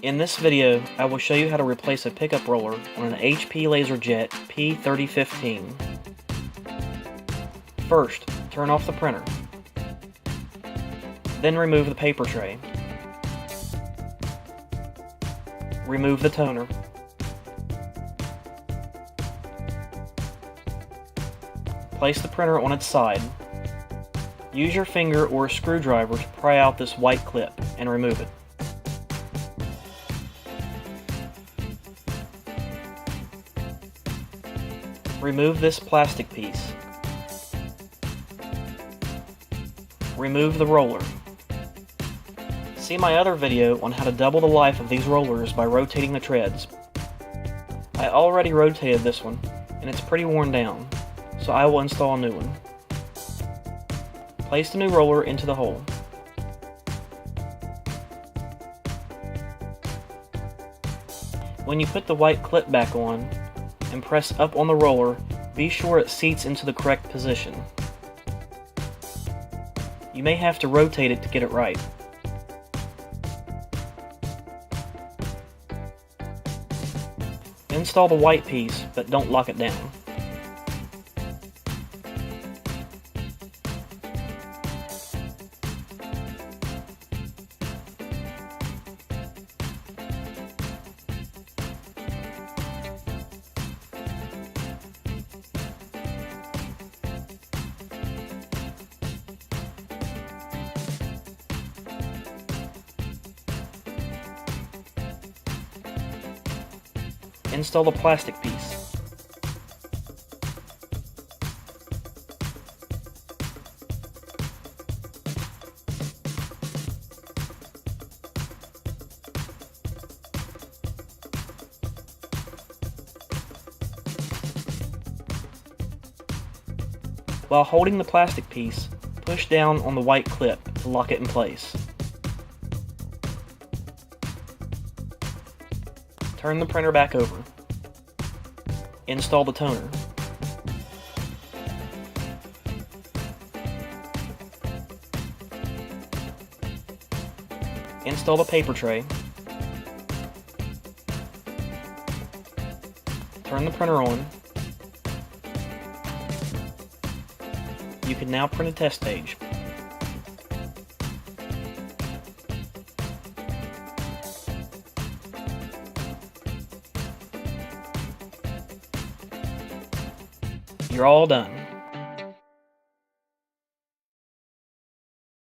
In this video, I will show you how to replace a pickup roller on an HP LaserJet P3015. First, turn off the printer. Then remove the paper tray. Remove the toner. Place the printer on its side. Use your finger or a screwdriver to pry out this white clip and remove it. Remove this plastic piece. Remove the roller. See my other video on how to double the life of these rollers by rotating the treads. I already rotated this one, and it's pretty worn down, so I will install a new one. Place the new roller into the hole. When you put the white clip back on and press up on the roller, be sure it seats into the correct position. You may have to rotate it to get it right. Install the white piece, but don't lock it down. Install the plastic piece. While holding the plastic piece, push down on the white clip to lock it in place. Turn the printer back over. Install the toner. Install the paper tray. Turn the printer on. You can now print a test page. You're all done.